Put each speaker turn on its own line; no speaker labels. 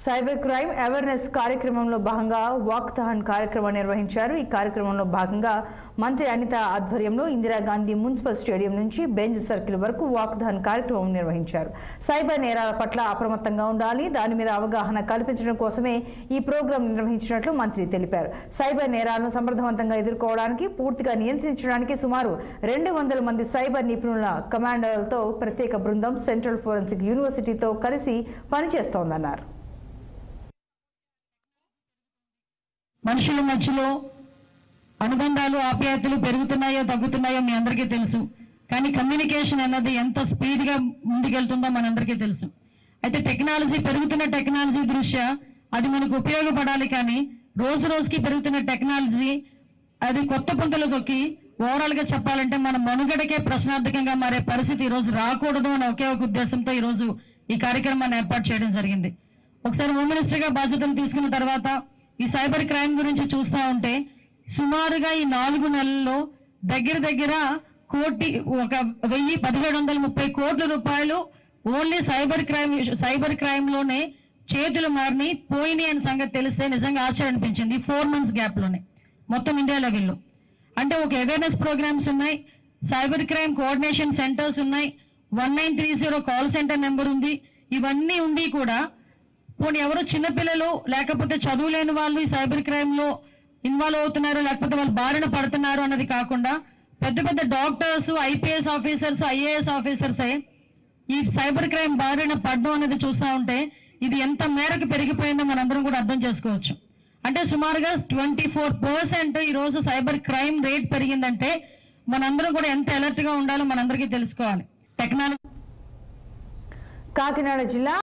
Cyber crime awareness కార్యక్రమంలో భాగంగా walkathon కార్యక్రమం నిర్వహించారు। ఈ కార్యక్రమంలో భాగంగా మంత్రి అనిత ఆధ్వర్యంలో ఇందిరాగాంధీ మున్సిపల్ స్టేడియం నుంచి బెంజ్ సర్కిల్ వరకు వాక్థాన్ కార్యక్రమం నిర్వహించారు। సైబర్ నేరాల పట్ల అప్రమత్తంగా ఉండాలి, దాని మీద అవగాహన కల్పించడం కోసమే ఈ ప్రోగ్రాం నిర్వహించినట్లు మంత్రి తెలిపారు। సైబర్ నేరాలను సమర్థవంతంగా ఎదుర్కోవడానికి, పూర్తిగా నియంత్రించడానికి సుమారు 200 మంది సైబర్ నిపుణుల కమాండర్లతో ప్రత్యేక బృందం సెంట్రల్ ఫోరెన్సిక్ యూనివర్సిటీతో కలిసి పనిచేస్తోందన్నారు।
మనుషుల మధ్యలో అనుబంధాలు ఆప్యాయతలు పెరుగుతున్నాయో తగ్గుతున్నాయో మీ అందరికీ తెలుసు, కానీ కమ్యూనికేషన్ అన్నది ఎంత స్పీడ్గా ముందుకెళ్తుందో మనందరికీ తెలుసు। అయితే పెరుగుతున్న టెక్నాలజీ దృష్ట్యా అది మనకు ఉపయోగపడాలి, కానీ రోజు రోజుకి పెరుగుతున్న టెక్నాలజీ అది కొత్త పుంతలు తొక్కి ఓవరాల్గా చెప్పాలంటే మన మనుగడకే ప్రశ్నార్థకంగా మారే పరిస్థితి ఈరోజు రాకూడదు అనే ఒకే ఒక ఉద్దేశంతో ఈరోజు ఈ కార్యక్రమాన్ని ఏర్పాటు చేయడం జరిగింది। ఒకసారి హోమ్ మినిస్టర్గా బాధ్యతలు తీసుకున్న తర్వాత ఈ సైబర్ క్రైమ్ గురించి చూస్తూ ఉంటే సుమారుగా ఈ 4 నెలల్లో దగ్గర ₹1,1730 కోట్ల ఓన్లీ సైబర్ క్రైమ్ లోనే చేతులు మారిని పోయినాయి అనే సంగతి తెలిస్తే నిజంగా ఆశ్చర్యం అనిపించింది। 4 months గ్యాప్ లోనే మొత్తం ఇండియా లెవెల్లో అంటే ఒక అవేర్నెస్ ప్రోగ్రామ్స్ ఉన్నాయి, సైబర్ క్రైమ్ కోఆర్డినేషన్ సెంటర్స్ ఉన్నాయి, 1930 కాల్ సెంటర్ నెంబర్ ఉంది। ఇవన్నీ ఉండి కూడా పోనీ ఎవరు చిన్నపిల్లలు లేకపోతే చదువులేని వాళ్ళు ఈ సైబర్ క్రైమ్ లో ఇన్వాల్వ్ అవుతున్నారు, లేకపోతే వాళ్ళు బారిన పడుతున్నారు అన్నది కాకుండా పెద్ద doctors, IPS officers, IAS officers ఈ సైబర్ క్రైమ్ బారిన పడడం అనేది చూస్తూ ఉంటే ఇది ఎంత మేరకు పెరిగిపోయిందో మనందరం కూడా అర్థం చేసుకోవచ్చు। అంటే సుమారుగా 24% ఈ రోజు సైబర్ క్రైమ్ రేట్ పెరిగిందంటే మనందరం కూడా ఎంత అలర్ట్ గా ఉండాలో మనందరికీ తెలుసుకోవాలి। టెక్నాలజీ
కాకినాడ జిల్లా